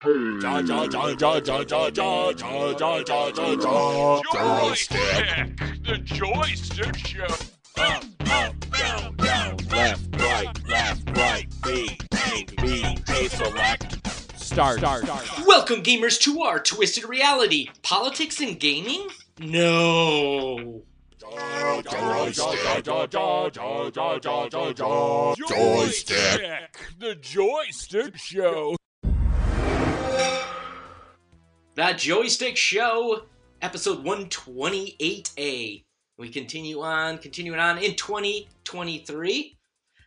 Joystick, the Joystick Show. Up, down, down, left, right, B, A select. Start. Welcome, gamers, to our Twisted Reality. Politics and gaming? No. Joystick, the Joystick Show. The Joystick Show, episode 128A. We continuing on in 2023.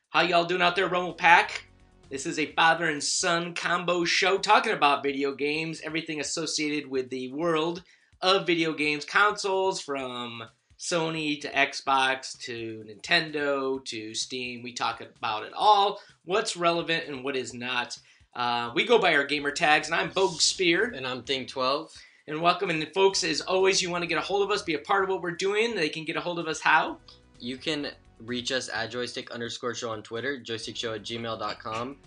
How y'all doing out there, Rumble Pack? This is a father and son combo show talking about video games, everything associated with the world of video games, consoles from Sony to Xbox to Nintendo to Steam. We talk about it all, what's relevant and what is not. We go by our gamer tags, and I'm Bogue Spear. And I'm Thing12. And welcome, and folks, as always, you want to get a hold of us, be a part of what we're doing, they can get a hold of us how? You can reach us at joystick_show on Twitter, joystickshow@gmail.com,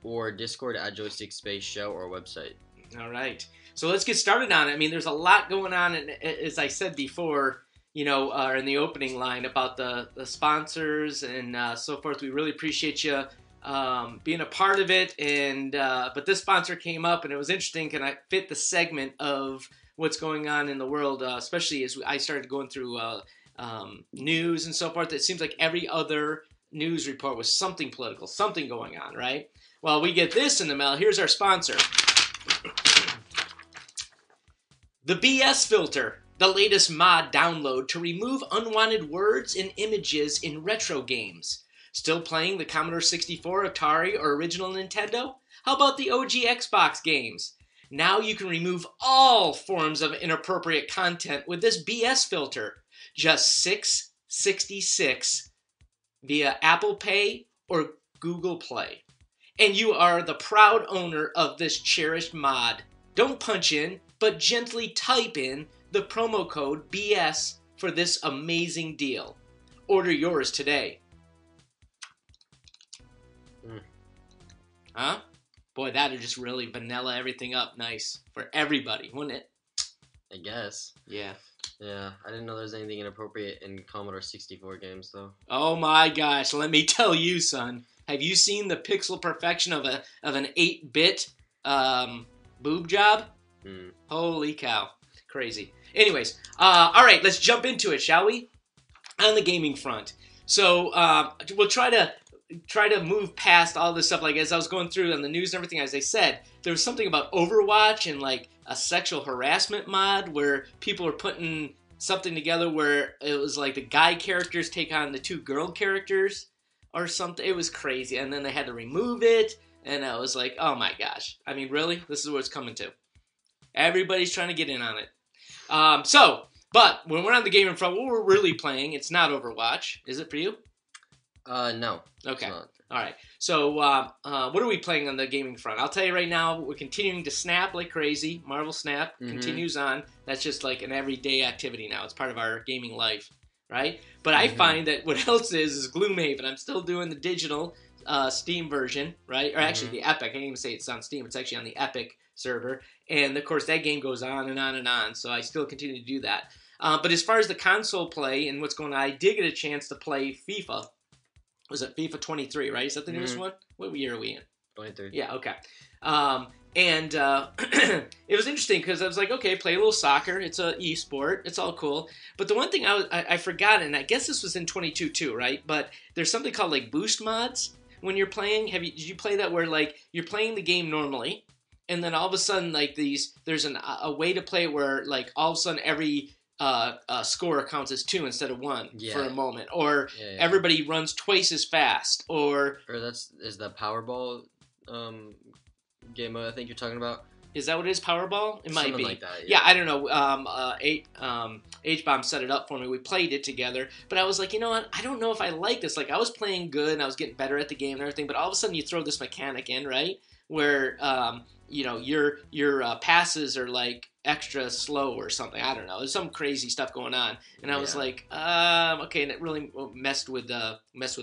or Discord at joystick_show or website. All right. So let's get started on it. I mean, there's a lot going on, and as I said before, you know, in the opening line about the sponsors and so forth, we really appreciate you being a part of it. And but this sponsor came up, and it was interesting. Can I fit the segment of what's going on in the world, especially as I started going through news and so forth? It seems like every other news report was something political, something going on, right? Well, we get this in the mail. Here's our sponsor. The BS Filter, the latest mod download to remove unwanted words and images in retro games. Still playing the Commodore 64, Atari, or original Nintendo? How about the OG Xbox games? Now you can remove all forms of inappropriate content with this BS filter. Just $6.66 via Apple Pay or Google Play. And you are the proud owner of this cherished mod. Don't punch in, but gently type in the promo code BS for this amazing deal. Order yours today. Huh? Boy, that would just really vanilla everything up nice for everybody, wouldn't it? I guess. Yeah. Yeah, I didn't know there was anything inappropriate in Commodore 64 games, though. Oh my gosh, let me tell you, son. Have you seen the pixel perfection of an 8-bit boob job? Holy cow. Crazy. Anyways, all right, let's jump into it, shall we? On the gaming front. So we'll try to move past all this stuff. Like, as I was going through on the news and everything, as I said, there was something about Overwatch and like a sexual harassment mod where people were putting something together where it was like the guy characters take on the two girl characters or something. It was crazy. And then they had to remove it. And I was like, oh my gosh. I mean, really? This is what it's coming to. Everybody's trying to get in on it. But when we're on the gaming front, what we're really playing, it's not Overwatch. Is it for you? No. Okay. All right. So, what are we playing on the gaming front? I'll tell you right now, we're continuing to Snap like crazy. Marvel Snap continues on. That's just like an everyday activity now. It's part of our gaming life, right? But I find that what else is GloomHaven. I'm still doing the digital Steam version, right? Or actually the Epic. I can't even say it's on Steam. It's actually on the Epic server. And, of course, that game goes on and on and on. So I still continue to do that. But as far as the console play and what's going on, I did get a chance to play FIFA. Was it FIFA 23, right? Is that the newest one? What year are we in? 23. Yeah, okay. It was interesting because I was like, okay, play a little soccer. It's a e-sport. It's all cool. But the one thing I forgot, and I guess this was in 22 too, right? But there's something called like boost mods when you're playing. Did you play that where like you're playing the game normally, and then all of a sudden like there's a way to play where like all of a sudden every score counts as 2 instead of 1 for a moment, or everybody runs twice as fast, or is the Powerball game mode I think you're talking about? Is that what it is? Powerball? It might Something be. Like that, yeah, I don't know. H-Bomb set it up for me. We played it together, but I was like, you know what? I don't know if I like this. Like, I was playing good and I was getting better at the game and everything, but all of a sudden you throw this mechanic in, right? Where you know, your passes are like extra slow or something. I don't know. There's some crazy stuff going on, and I was like, okay, and it really messed with the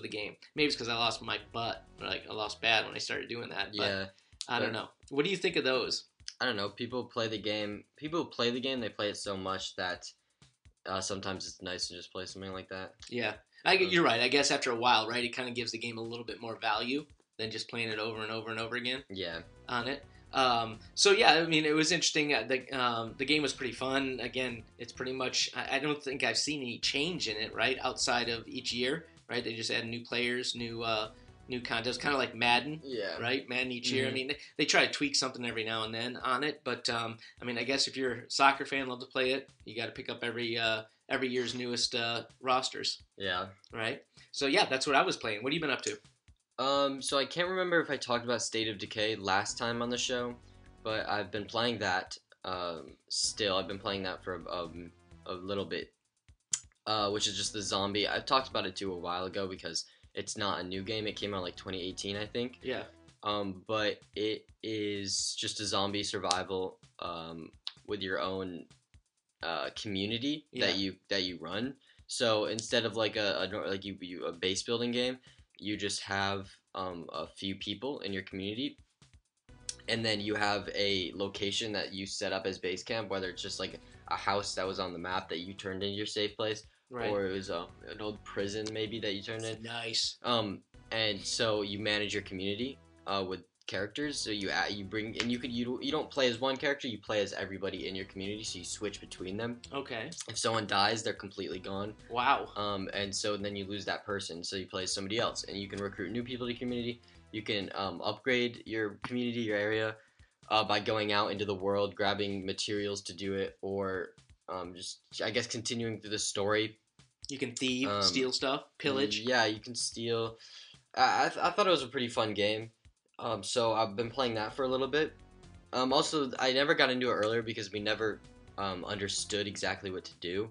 game. Maybe it's because I lost my butt. Like I lost bad when I started doing that. But I don't know. What do you think of those? I don't know. People play the game. People who play the game, they play it so much that sometimes it's nice to just play something like that. Yeah, you're right. I guess after a while, right, it kind of gives the game a little bit more value than just playing it over and over and over again. Yeah. On it. So yeah, I mean, it was interesting. The game was pretty fun. Again, it's pretty much. I don't think I've seen any change in it, right, outside of each year. Right, they just add new players, new contests, kind of like Madden. Yeah. Right, Madden each year. I mean, they try to tweak something every now and then on it, but I mean, I guess if you're a soccer fan, love to play it. You got to pick up every year's newest rosters. Yeah. Right. So yeah, that's what I was playing. What have you been up to? So I can't remember if I talked about State of Decay last time on the show, but I've been playing that. Still, I've been playing that for a little bit, which is just the zombie. I talked about it too a while ago because it's not a new game. It came out like 2018, I think. Yeah. But it is just a zombie survival with your own community that you run. So instead of like a base building game, you just have a few people in your community, and then you have a location that you set up as base camp, whether it's just like a house that was on the map that you turned into your safe place, right, or it was an old prison maybe that you turned in. Nice. And so you manage your community with characters. So you bring, and you don't play as one character, you play as everybody in your community, so you switch between them. Okay. If someone dies, they're completely gone. Wow. And so then you lose that person, so you play as somebody else, and you can recruit new people to your community. You can upgrade your community, your area, by going out into the world, grabbing materials to do it, or just, I guess, continuing through the story. You can thieve, steal stuff, pillage. Yeah, you can steal. I thought it was a pretty fun game. So I've been playing that for a little bit. Also, I never got into it earlier because we never understood exactly what to do.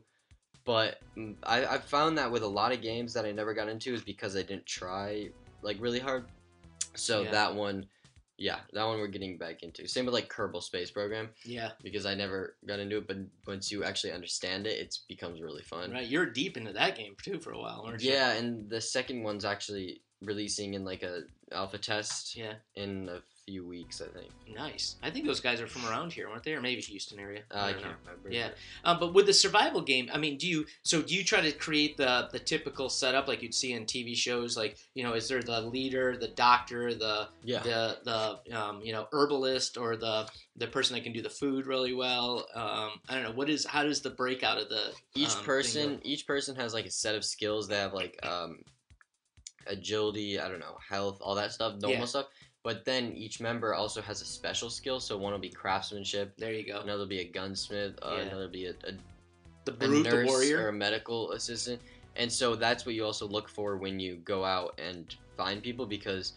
But I found that with a lot of games that I never got into is because I didn't try like really hard. So that one we're getting back into. Same with like Kerbal Space Program. Yeah. Because I never got into it, but once you actually understand it, it becomes really fun. Right, you're deep into that game too for a while, aren't you? Yeah, and the second one's actually releasing in like a alpha test. Yeah. In a few weeks, I think. Nice. I think those guys are from around here, weren't they, or maybe Houston area? I can't remember. Yeah. But with the survival game, I mean, do you try to create the typical setup like you'd see in TV shows? Like, is there the leader, the doctor, the herbalist, or the person that can do the food really well? I don't know. How does the breakout of the each person has like a set of skills. They have like agility, I don't know, health, all that stuff, normal stuff. But then each member also has a special skill. So one will be craftsmanship. There you go. Another will be a gunsmith. Another will be the brute, nurse, the warrior, or a medical assistant. And so that's what you also look for when you go out and find people, because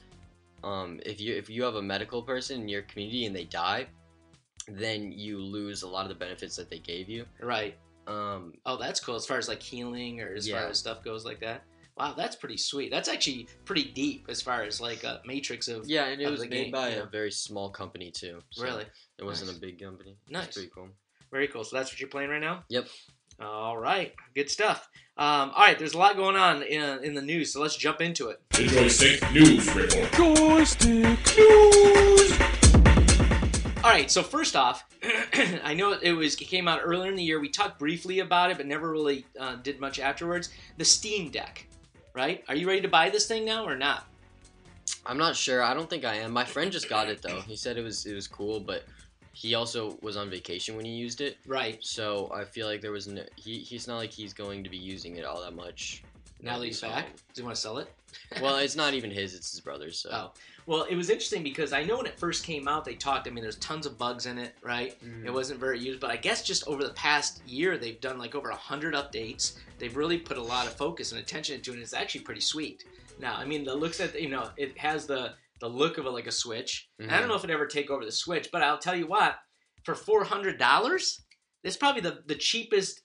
if you have a medical person in your community and they die, then you lose a lot of the benefits that they gave you. Right. Oh, that's cool. As far as like healing or as far as stuff goes like that. Wow, that's pretty sweet. That's actually pretty deep as far as like a matrix of and it was made game, by a very small company too. So really? It wasn't a big company. Nice. It's pretty cool. Very cool. So that's what you're playing right now? Yep. All right. Good stuff. All right, there's a lot going on in the news, so let's jump into it. The Joystick News Report. Joystick News! All right, so first off, I know it came out earlier in the year. We talked briefly about it, but never really did much afterwards. The Steam Deck. Right? Are you ready to buy this thing now or not? I'm not sure. I don't think I am. My friend just got it though. He said it was cool, but he also was on vacation when he used it. Right. So I feel like there was no. He's not like he's going to be using it all that much. Now that he's back, does he want to sell it? Well, it's not even his; it's his brother's. So. Oh. Well, it was interesting because I know when it first came out, they talked. I mean, there's tons of bugs in it, right? Mm-hmm. It wasn't very used, but I guess just over the past year, they've done like over 100 updates. They've really put a lot of focus and attention into it, and it's actually pretty sweet. Now, I mean, it has the look of like a Switch. Mm-hmm. I don't know if it ever take over the Switch, but I'll tell you what, for $400, it's probably the cheapest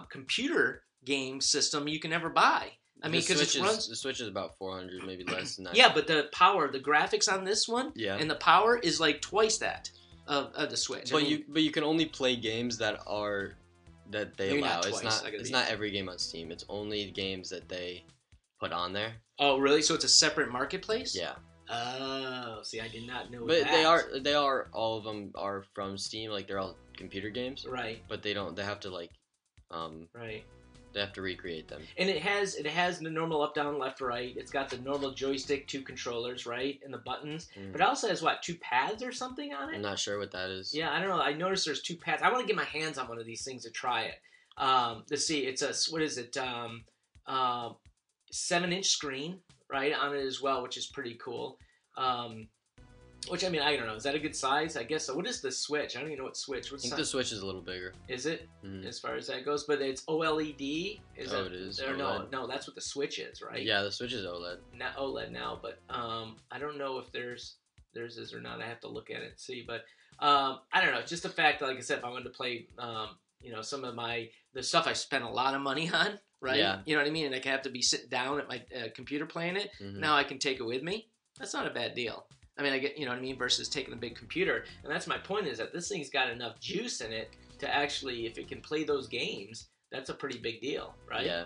computer game system you can ever buy. I mean, because the Switch is about 400, maybe less than that. Yeah, but the graphics on this one, and the power is like twice that of the Switch. But you can only play games that they allow. It's not every game on Steam. It's only games that they put on there. Oh, really? So it's a separate marketplace? Yeah. Oh, see, I did not know But that. they are all of them are from Steam. Like they're all computer games. Right. But they don't. They have to like, right. They have to recreate them. And it has the normal up, down, left, right. It's got the normal joystick, 2 controllers, right, and the buttons. But it also has 2 pads or something on it. I'm not sure what that is. Yeah, I don't know. I noticed there's 2 pads. I want to get my hands on one of these things to try it. Let's see. It's a what is it? 7-inch screen, right, on it as well, which is pretty cool. Which, I mean, I don't know. Is that a good size? I guess so. What is the Switch? I don't even know what Switch. I think the Switch is a little bigger. Is it? As far as that goes? But it's OLED? It is. Or no, that's what the Switch is, right? Yeah, the Switch is OLED. Not OLED now, but I don't know if theirs is or not. I have to look at it and see. But I don't know. Just the fact that, like I said, if I wanted to play, some of the stuff I spent a lot of money on, right? Yeah. You know what I mean? And I can have to be sitting down at my computer playing it. Now I can take it with me. That's not a bad deal. I mean, I get, you know what I mean, versus taking a big computer. And that's my point, is that this thing's got enough juice in it to actually, if it can play those games, that's a pretty big deal, right? Yeah.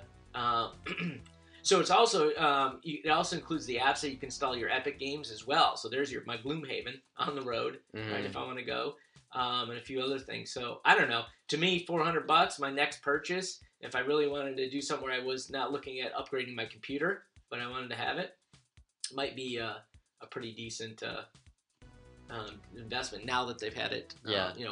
So it's also, it also includes the apps that you can install your Epic games as well. So there's my GloomHaven on the road, right, if I want to go, and a few other things. So I don't know. To me, $400, my next purchase, if I really wanted to do something where I was not looking at upgrading my computer, but I wanted to have it, might be a pretty decent investment now that they've had it,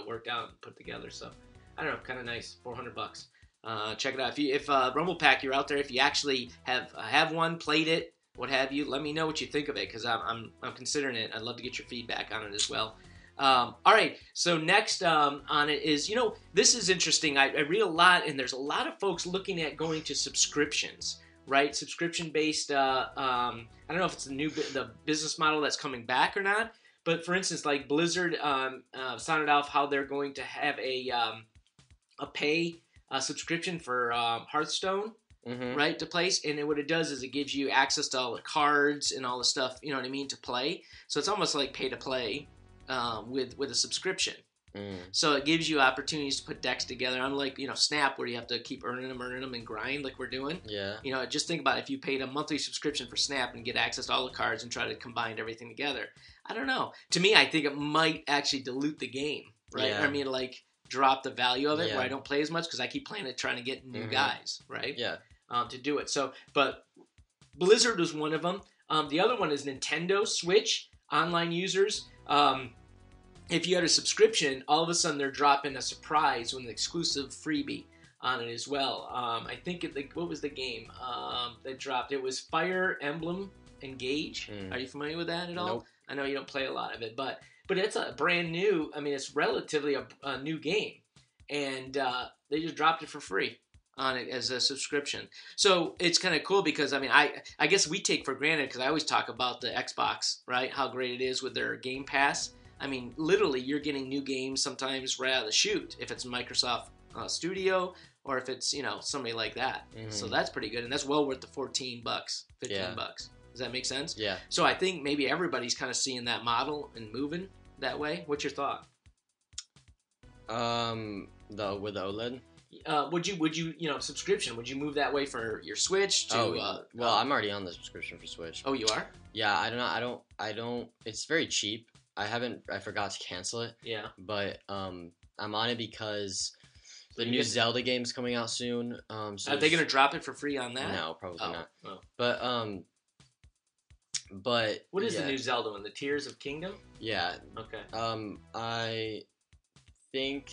worked out and put together. So I don't know, kind of nice. $400. Check it out. If Rumble Pack, you're out there, if you actually have one, played it, what have you, let me know what you think of it, because I'm considering it. I'd love to get your feedback on it as well. All right, so next on it is, this is interesting. I read a lot, and there's a lot of folks looking at going to subscriptions. Right, subscription-based. I don't know if it's the business model that's coming back or not. But for instance, like Blizzard sounded off how they're going to have a pay subscription for Hearthstone, right, to place. And what it does is it gives you access to all the cards and all the stuff, you know what I mean, to play. So it's almost like pay to play with a subscription. So it gives you opportunities to put decks together, unlike Snap, where you have to keep earning them and grind like we're doing. Yeah. Just think about it. If you paid a monthly subscription for Snap and get access to all the cards and try to combine everything together. I don't know. To me, I think it might actually dilute the game, right? Yeah. I mean, like drop the value of it, where I don't play as much because I keep playing it trying to get new guys, right? Yeah. To do it. So, but Blizzard was one of them. The other one is Nintendo Switch online users. If you had a subscription, all of a sudden they're dropping a surprise with an exclusive freebie on it as well. I think what was the game that dropped? It was Fire Emblem Engage. Are you familiar with that at all? Nope. I know you don't play a lot of it, but it's a brand new. I mean, it's relatively a new game, and they just dropped it for free on it as a subscription. So it's kind of cool because I guess we take for granted, because I always talk about the Xbox, right? How great it is with their Game Pass. I mean, literally, you're getting new games sometimes right out of the chute, if it's Microsoft Studio or if it's, somebody like that. So that's pretty good, and that's well worth the $14, $15. Does that make sense? Yeah. So I think maybe everybody's kind of seeing that model and moving that way. What's your thought? With OLED? Would you subscription? Would you move that way for your Switch? Well, I'm already on the subscription for Switch. Oh, you are? Yeah, I don't. It's very cheap. I forgot to cancel it. Yeah. But I'm on it because the new Zelda game's coming out soon. So are they gonna drop it for free on that? No, probably not. Oh. But what is the new Zelda one? The Tears of Kingdom? Yeah. Okay. I think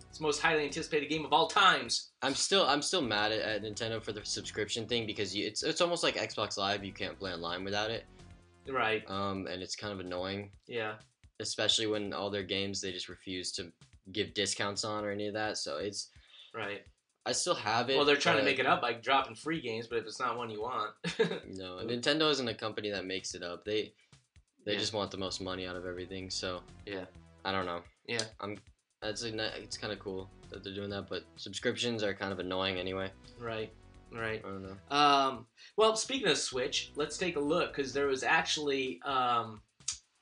it's the most highly anticipated game of all times. I'm still mad at Nintendo for the subscription thing, because it's almost like Xbox Live. You can't play online without it. Right. And it's kind of annoying. Yeah. Especially when all their games they just refuse to give discounts on or any of that. So it's right. I still have it. Well, they're trying to make it up by dropping free games, but if it's not one you want. No, Nintendo isn't a company that makes it up. They just want the most money out of everything. So yeah, I don't know. Yeah, it's kind of cool that they're doing that, but subscriptions are kind of annoying anyway. Right. I don't know. Well, speaking of Switch, let's take a look, because there was actually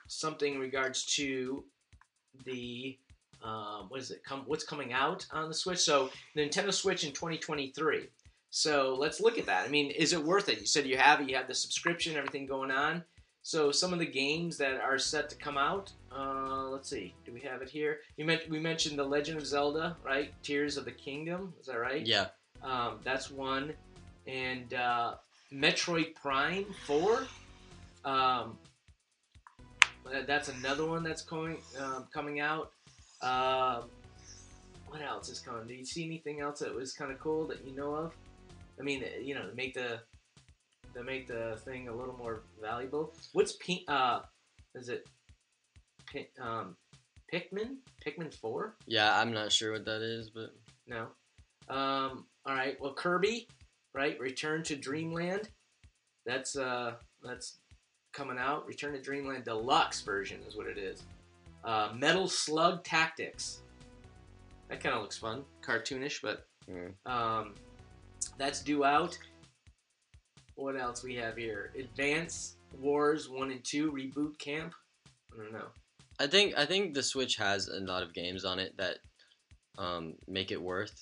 something in regards to the what's coming out on the Switch. So the Nintendo Switch in 2023. So let's look at that. I mean, is it worth it? You said you have the subscription, everything going on. So some of the games that are set to come out. Let's see. Do we have it here? We mentioned The Legend of Zelda, right? Tears of the Kingdom. Is that right? Yeah. That's one. And Metroid Prime 4. That's another one that's coming out. What else is coming? Do you see anything else that was kind of cool that you know of? I mean, you know, to make the thing a little more valuable. What's is it Pikmin? Pikmin 4? Yeah, I'm not sure what that is, but no. All right. Well, Kirby, right? Return to Dreamland. That's coming out. Return to Dreamland Deluxe version is what it is. Metal Slug Tactics. That kind of looks fun, cartoonish, but that's due out. What else we have here? Advance Wars 1 and 2 Reboot Camp. I don't know. I think the Switch has a lot of games on it that make it worth.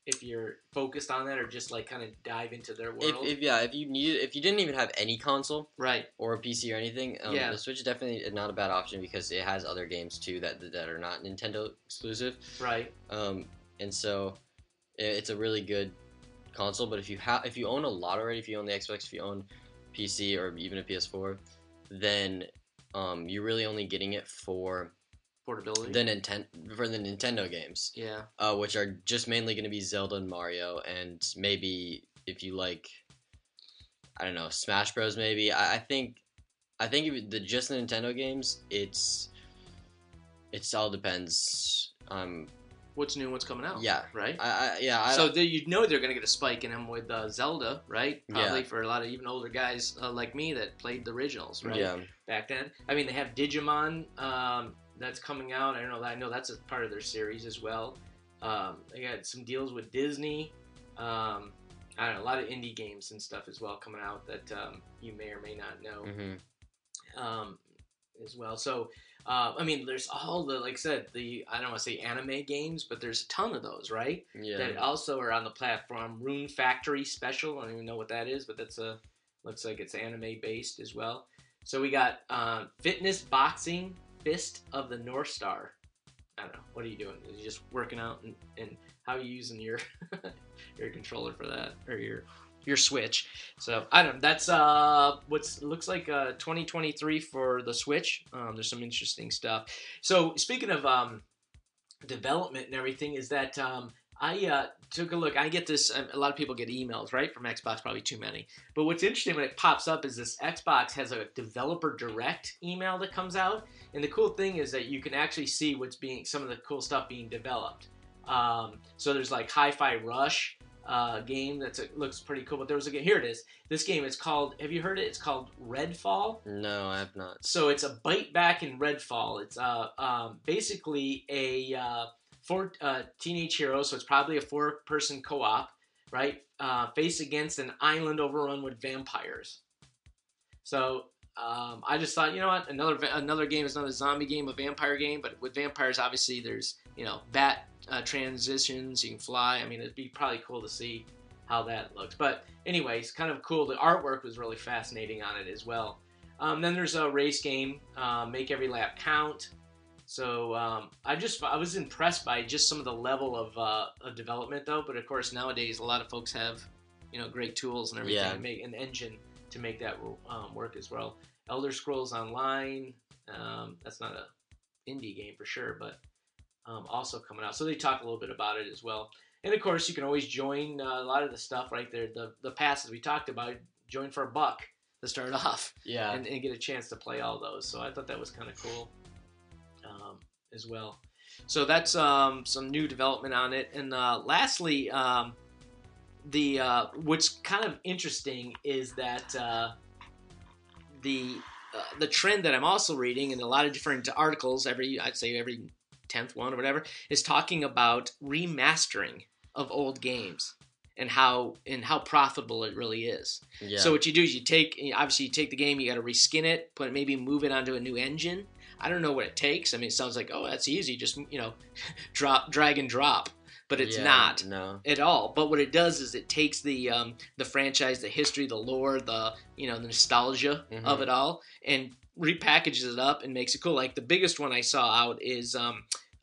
If you're focused on that, or just like kind of dive into their world. If you didn't even have any console, right, or a PC or anything, the Switch is definitely not a bad option because it has other games too that are not Nintendo exclusive. Right. And so it's a really good console. But if you own a lot already, if you own the Xbox, if you own PC or even a PS4, then you're really only getting it for portability. For the Nintendo games. Yeah. Which are just mainly going to be Zelda and Mario, and maybe if you like, I don't know, Smash Bros. Maybe. I think if just the Nintendo games, it all depends. What's new? What's coming out? Yeah. Right. So you know they're gonna get a spike in them with Zelda, right? Probably yeah. For a lot of even older guys like me that played the originals, right? Yeah. Back then, I mean, they have Digimon. That's coming out. I know that's a part of their series as well. They got some deals with Disney. I don't know, a lot of indie games and stuff as well coming out that you may or may not know as well. So, I mean, there's all the, like I said, I don't want to say anime games, but there's a ton of those, right? Yeah. That also are on the platform. Rune Factory Special. I don't even know what that is, but that's looks like it's anime based as well. So we got Fitness Boxing. Fist of the North Star. I don't know. What are you doing? Are you just working out, and how are you using your your controller for that, or your Switch? So I don't know. That's looks like 2023 for the Switch. There's some interesting stuff. So speaking of development and everything, is that I took a look. I get this. A lot of people get emails, right, from Xbox, probably too many. But what's interesting when it pops up is this Xbox has a developer direct email that comes out. And the cool thing is that you can actually see some of the cool stuff being developed. So there's like Hi-Fi Rush game that looks pretty cool. But there was a game. Here it is. This game is called. Have you heard it? It's called Redfall. No, I have not. So it's a bite back in Redfall. It's basically a 4 teenage heroes. So it's probably a 4-person co-op, right? Face against an island overrun with vampires. So. I just thought, you know what, another game is not a zombie game, a vampire game, but with vampires, obviously, there's, bat transitions, you can fly. I mean, it'd be probably cool to see how that looks. But anyways, kind of cool. The artwork was really fascinating on it as well. Then there's a race game, Make Every Lap Count. So I was impressed by just some of the level of development, though. But of course, nowadays, a lot of folks have, great tools and everything to make an engine to make that work as well. Elder Scrolls Online, that's not an indie game for sure, but also coming out. So they talk a little bit about it as well. And of course, you can always join a lot of the stuff right there. The passes we talked about, join for $1 to start off. Yeah. And get a chance to play all those. So I thought that was kind of cool as well. So that's some new development on it. And lastly, what's kind of interesting is that the trend that I'm also reading in a lot of different articles, I'd say every 10th one or whatever, is talking about remastering of old games and how profitable it really is. Yeah. So what you do is you take the game, you got to reskin it, maybe move it onto a new engine. I don't know what it takes. I mean, it sounds like, oh, that's easy, just drag and drop, but it's not at all. But what it does is it takes the franchise, the history, the lore, the the nostalgia of it all, and repackages it up and makes it cool. Like the biggest one I saw out is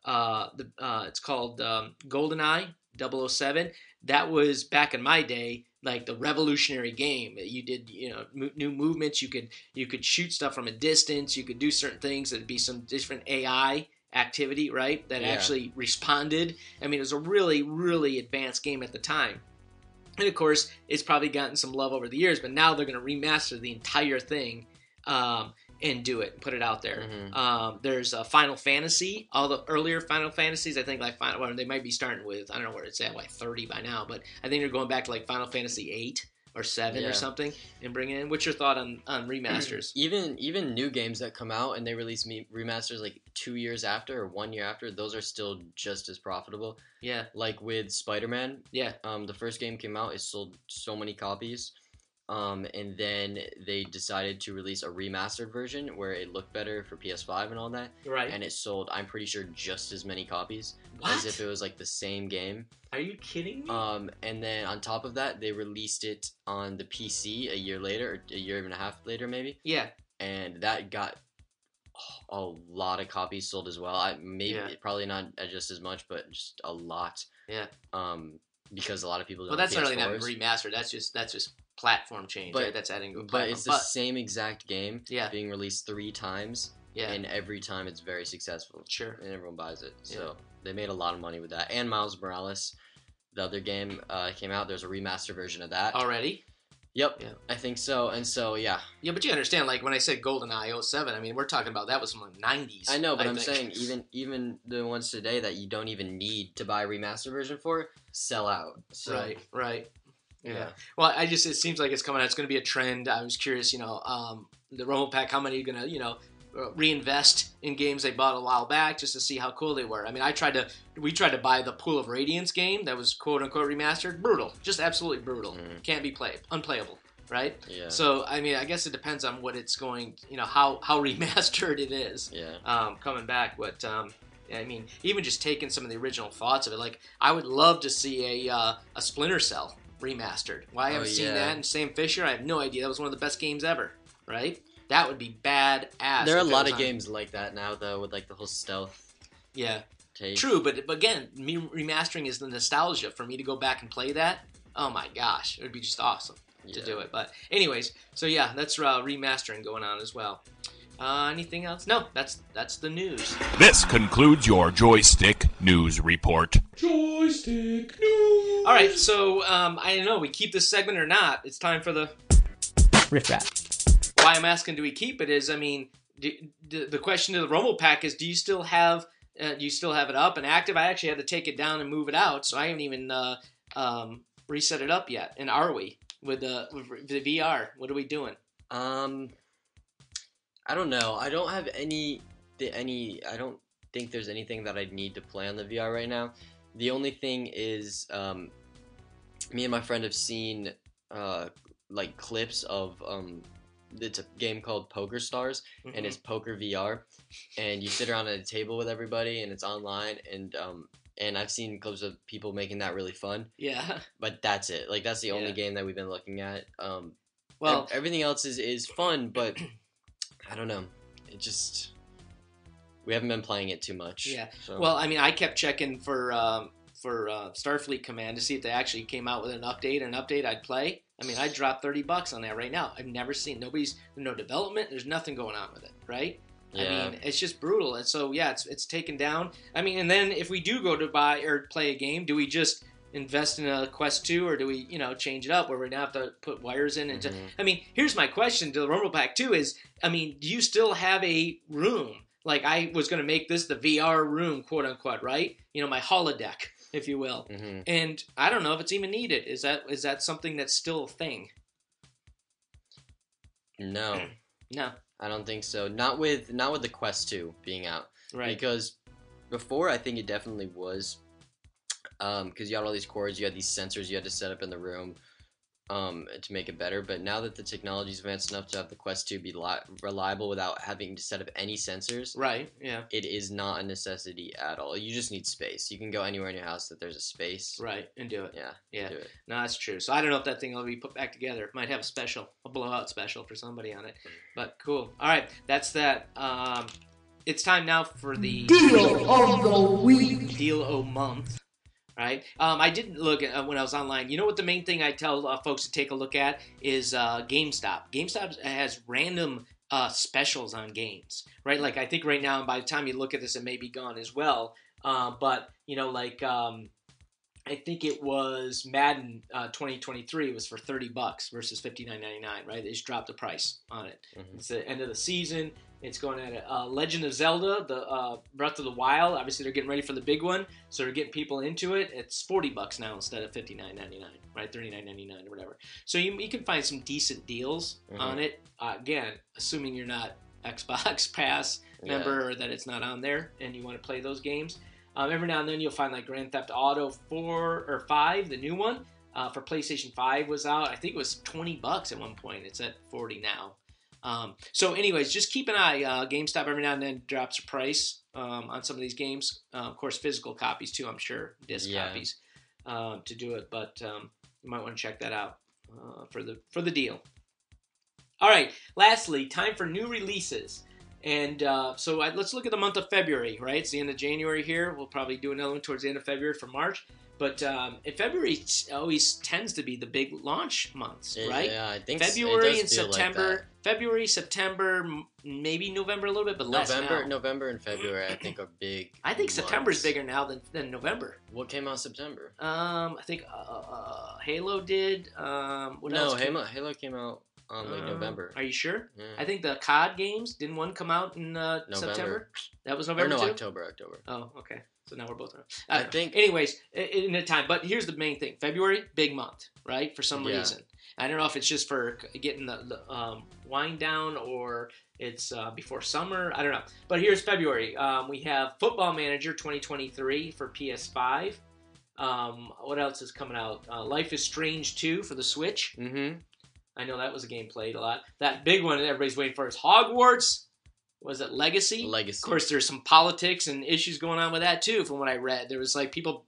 it's called GoldenEye 007. That was back in my day, like the revolutionary game. You did, new movements. You could shoot stuff from a distance. You could do certain things. There'd be some different AI activity, right? That actually responded. I mean, it was a really, really advanced game at the time. And of course, it's probably gotten some love over the years, but now they're going to remaster the entire thing. And do it, put it out there. There's Final Fantasy, all the earlier Final Fantasies. I think they might be starting with, I don't know where it's at, like 30 by now, but I think they're going back to like Final Fantasy 8 or 7 or something and bring it in. What's your thought on remasters? Even new games that come out and they release remasters like 2 years after or 1 year after, those are still just as profitable. Yeah. Like with Spider-Man. Yeah. The first game came out, it sold so many copies. And then they decided to release a remastered version where it looked better for PS5 and all that. Right. And it sold, I'm pretty sure, just as many copies as if it was like the same game. Are you kidding me? And then on top of that, they released it on the PC a year later, or a year and a half later, maybe. Yeah. And that got a lot of copies sold as well. Probably not just as much, but just a lot. Yeah. Because a lot of people don't. Well, that's not really not remastered. That's just platform change, right? That's adding to a platform. But it's the same exact game being released 3 times, and every time it's very successful. Sure. And everyone buys it. So they made a lot of money with that. And Miles Morales, the other game, came out. There's a remaster version of that. Already? Yep. Yeah. I think so. And so, yeah. Yeah, but you understand, like, when I said GoldenEye 07, I mean, we're talking about that was from the 90s. I know, but I'm saying even the ones today that you don't even need to buy a remaster version for sell out. So. Right. Yeah. Well, it seems like it's coming out. It's going to be a trend. I was curious, the Rumble Pack, how many are going to, reinvest in games they bought a while back just to see how cool they were. I mean, we tried to buy the Pool of Radiance game that was quote unquote remastered. Brutal. Just absolutely brutal. Can't be played. Unplayable. Right? Yeah. So, I mean, I guess it depends on what it's going, how remastered it is. Yeah. Coming back. But, I mean, even just taking some of the original thoughts of it, like, I would love to see a Splinter Cell remastered. Why I haven't seen that. And Sam Fisher, I have no idea. That was one of the best games ever, right? That would be badass. There are a lot of games like that now, though, with like the whole stealth. Yeah. Take. True, but again, me remastering is the nostalgia for me to go back and play that. Oh my gosh, it would be just awesome to do it. But anyways, so yeah, that's remastering going on as well. Anything else? No, that's the news. This concludes your Joystick News Report. Joystick News! Alright, so, I don't know, we keep this segment or not. It's time for the... Riff Rap. Why I'm asking do we keep it is, I mean, the question to the Rumble Pack is, do you still have it up and active? I actually had to take it down and move it out, so I haven't even reset it up yet. And are we? With the VR, what are we doing? I don't know. I don't have I don't think there's anything that I'd need to play on the VR right now. The only thing is, me and my friend have seen, like, clips of, it's a game called Poker Stars, and it's poker VR, and you sit around at a table with everybody, and it's online, and I've seen clips of people making that really fun. Yeah. But that's it. Like, that's the only game that we've been looking at. Well, everything else is fun, but... I don't know. It just... We haven't been playing it too much. Yeah. So. Well, I mean, I kept checking for Starfleet Command to see if they actually came out with an update I'd play. I mean, I dropped $30 on that right now. I've never seen... no development. There's nothing going on with it, right? Yeah. I mean, it's just brutal. And so, yeah, it's taken down. I mean, and then if we do go to buy or play a game, do we just... invest in a Quest 2, or do we, change it up where we're going to have to put wires in? And I mean, here's my question to the Rumble Pack 2 is, I mean, do you still have a room? Like, I was going to make this the VR room, quote unquote, right? My holodeck, if you will. And I don't know if it's even needed. Is that something that's still a thing? No. No. I don't think so. Not with the Quest 2 being out. Right. Because before, I think it definitely was... because you had all these cords, you had these sensors you had to set up in the room. to make it better. But now that the technology's advanced enough to have the Quest 2 be reliable without having to set up any sensors, right? Yeah, it is not a necessity at all. You just need space. You can go anywhere in your house that there's a space, right, and do it. Yeah. Do it. No, that's true. So I don't know if that thing will be put back together. It might have a blowout special for somebody on it. But cool. All right, that's that. It's time now for the Deal of the week. Deal o' month. Right. I did look at when I was online. You know what the main thing I tell folks to take a look at is GameStop. GameStop has random specials on games, right? Like I think right now, by the time you look at this, it may be gone as well. But you know, like I think it was Madden 2023 was for $30 versus $59.99. Right? They just dropped the price on it. Mm-hmm. It's the end of the season. It's going at Legend of Zelda, the Breath of the Wild. Obviously, they're getting ready for the big one, so they're getting people into it. It's $40 now instead of $59.99, right? $39.99 or whatever. So you can find some decent deals on it. Again, assuming you're not Xbox Pass member or that it's not on there and you want to play those games. Every now and then you'll find like Grand Theft Auto 4 or 5, the new one for PlayStation 5 was out. I think it was $20 at one point. It's at $40 now. So anyways, just keep an eye. GameStop every now and then drops a price on some of these games. Of course, physical copies too, I'm sure, disc copies to do it. But you might want to check that out for the deal. All right, lastly, time for new releases. And so let's look at the month of February, right? It's the end of January here. We'll probably do another one towards the end of February for March. But in February always tends to be the big launch months, right? Yeah, I think February and September. Like February, September, maybe November a little bit, but less now. November and February, I think, are big. I think September's bigger now than November. What came out in September? I think Halo did. What else? Halo came out on November. Are you sure? Yeah. I think the COD games, didn't one come out in September? That was November too? October. Oh, okay. So now we're both around. I think. Anyways, in the time. But here's the main thing. February, big month, right? For some reason. I don't know if it's just for getting the wind down or it's before summer. I don't know. But here's February. We have Football Manager 2023 for PS5. What else is coming out? Life is Strange 2 for the Switch. Mm-hmm. I know that was a game played a lot. That big one that everybody's waiting for is Hogwarts. Was it Legacy? Legacy. Of course, there's some politics and issues going on with that, too, from what I read. There was, like, people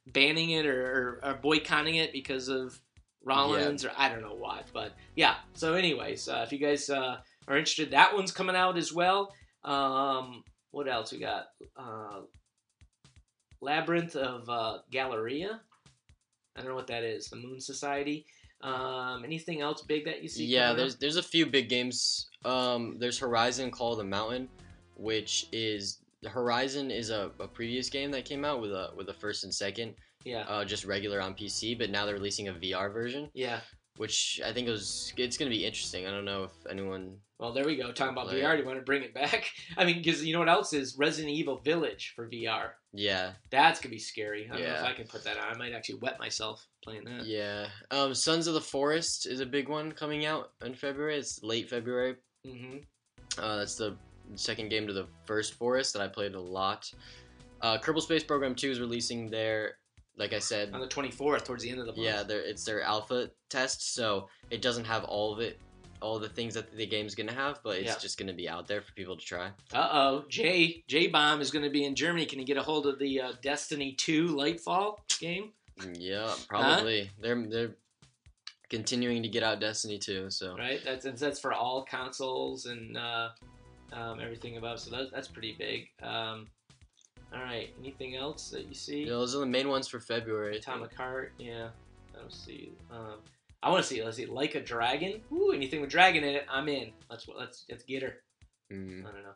banning it or boycotting it because of Rollins or I don't know what. But, yeah. So, anyways, if you guys are interested, that one's coming out as well. What else we got? Labyrinth of Galleria. I don't know what that is. The Moon Society. Anything else big that you see? Yeah, there's a few big games. There's Horizon Call of the Mountain, which is Horizon is a previous game that came out with a first and second. Yeah. Just regular on PC, but now they're releasing a VR version. Yeah. Which I think it's gonna be interesting. I don't know if anyone. Well, there we go. Talking about VR, do you want to bring it back? I mean, because you know what else is Resident Evil Village for VR. Yeah. That's gonna be scary. I don't know if I can put that on. I might actually wet myself playing that. Yeah. Sons of the Forest is a big one coming out in February. It's late February. Mm-hmm. That's the second game to the first Forest that I played a lot. Kerbal Space Program 2 is releasing there. Like I said, on the 24th, towards the end of the month. Yeah, it's their alpha test, so it doesn't have all the things that the game's gonna have, but it's just gonna be out there for people to try. J-Bomb is gonna be in Germany. Can you get a hold of the Destiny 2 Lightfall game? Yeah, probably. They're continuing to get out Destiny 2, so right. That's for all consoles and everything above. So that's pretty big. All right. Anything else that you see? Yeah, those are the main ones for February. Atomic Heart. Yeah. I don't see. I want to see. Let's see. Like a Dragon. Ooh, anything with dragon in it, I'm in. Let's get her. Mm-hmm. I don't know.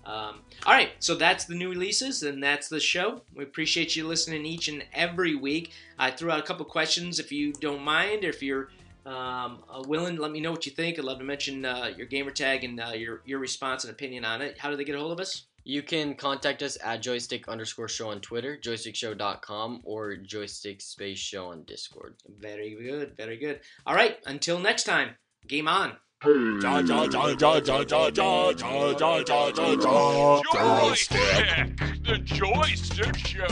All right. So that's the new releases, and that's the show. We appreciate you listening each and every week. I threw out a couple questions, if you don't mind, or if you're willing, let me know what you think. I'd love to mention your gamer tag and your response and opinion on it. How do they get a hold of us? You can contact us at joystick_show on Twitter, joystickshow.com, or joystick_show on Discord. Very good, very good. All right, until next time, game on. Joystick, the Joystick Show.